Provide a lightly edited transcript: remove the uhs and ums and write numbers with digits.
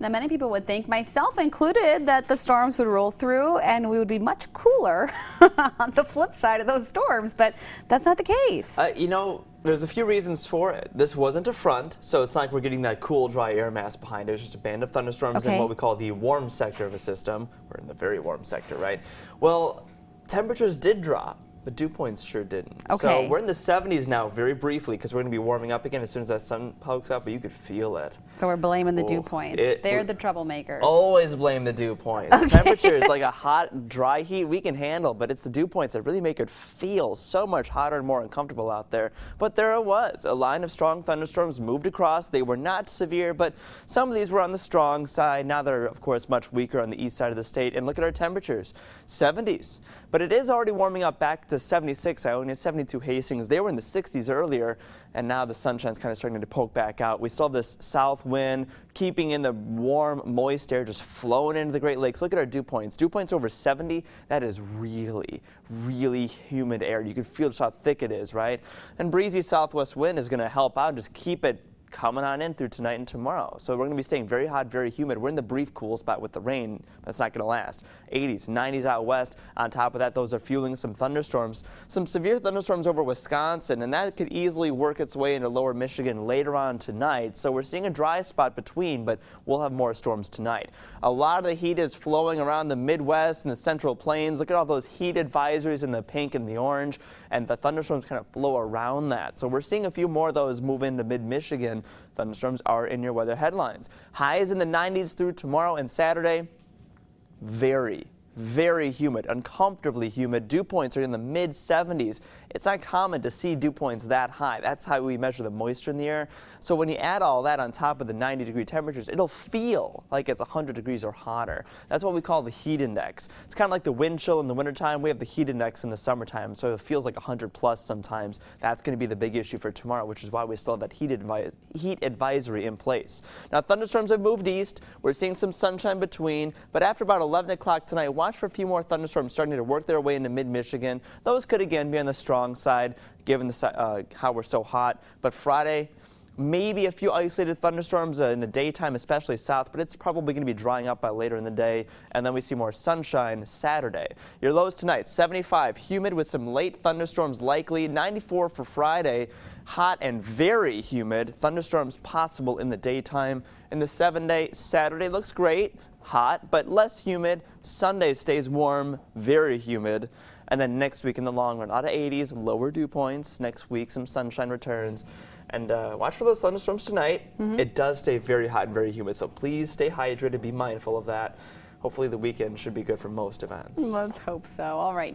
Now, many people would think, myself included, that the storms would roll through and we would be much cooler on the flip side of those storms, but that's not the case. You know, there's a few reasons for it. This wasn't a front, so it's not like we're getting that cool, dry air mass behind it. It's just a band of thunderstorms in what we call the warm sector of a system. We're in the very warm sector, right? Well, temperatures did drop, but dew points sure didn't. So we're in the 70s now, very briefly, because we're going to be warming up again as soon as that sun pokes up, but you could feel it. So we're blaming the dew points. They're the troublemakers. Always blame the dew points. Temperature is like a hot, dry heat we can handle, but it's the dew points that really make it feel so much hotter and more uncomfortable out there. But there it was. A line of strong thunderstorms moved across. They were not severe, but some of these were on the strong side. Now they're, of course, much weaker on the east side of the state. And look at our temperatures, 70s. But it is already warming up back to 76. I only 72 Hastings. They were in the 60s earlier, and now the sunshine's kind of starting to poke back out. We still have this south wind keeping in the warm, moist air just flowing into the Great Lakes. Look at our dew points. Dew points over 70. That is really, really humid air. You can feel just how thick it is, right? And breezy southwest wind is going to help out, just keep it coming on in through tonight and tomorrow. So we're going to be staying very hot, very humid. We're in the brief cool spot with the rain. That's not going to last. 80s, 90s out west. On top of that, those are fueling some thunderstorms. Some severe thunderstorms over Wisconsin, and that could easily work its way into lower Michigan later on tonight. So we're seeing a dry spot between, but we'll have more storms tonight. A lot of the heat is flowing around the Midwest and the Central Plains. Look at all those heat advisories in the pink and the orange, and the thunderstorms kind of flow around that. So we're seeing a few more of those move into mid-Michigan. Thunderstorms are in your weather headlines. Highs in the 90s through tomorrow and Saturday. Very, very humid, uncomfortably humid. Dew points are in the mid-70s. It's not common to see dew points that high. That's how we measure the moisture in the air. So when you add all that on top of the 90-degree temperatures, it'll feel like it's 100 degrees or hotter. That's what we call the heat index. It's kind of like the wind chill in the wintertime. We have the heat index in the summertime, so it feels like 100 plus sometimes. That's going to be the big issue for tomorrow, which is why we still have that heat advisory in place. Now, thunderstorms have moved east. We're seeing some sunshine between, but after about 11 o'clock tonight, watch for a few more thunderstorms starting to work their way into mid-Michigan. Those could again be on the strong side, given the, how we're so hot. But Friday, maybe a few isolated thunderstorms in the daytime, especially south, but it's probably going to be drying up by later in the day. And then we see more sunshine Saturday. Your lows tonight, 75, humid with some late thunderstorms likely, 94 for Friday, hot and very humid, thunderstorms possible in the daytime. In the 7-day, Saturday looks great, hot, but less humid. Sunday stays warm, very humid. And then next week in the long run, a lot of 80s, lower dew points. Next week, some sunshine returns. And watch for those thunderstorms tonight. It does stay very hot and very humid, so please stay hydrated. Be mindful of that. Hopefully the weekend should be good for most events. Let's hope so. All right.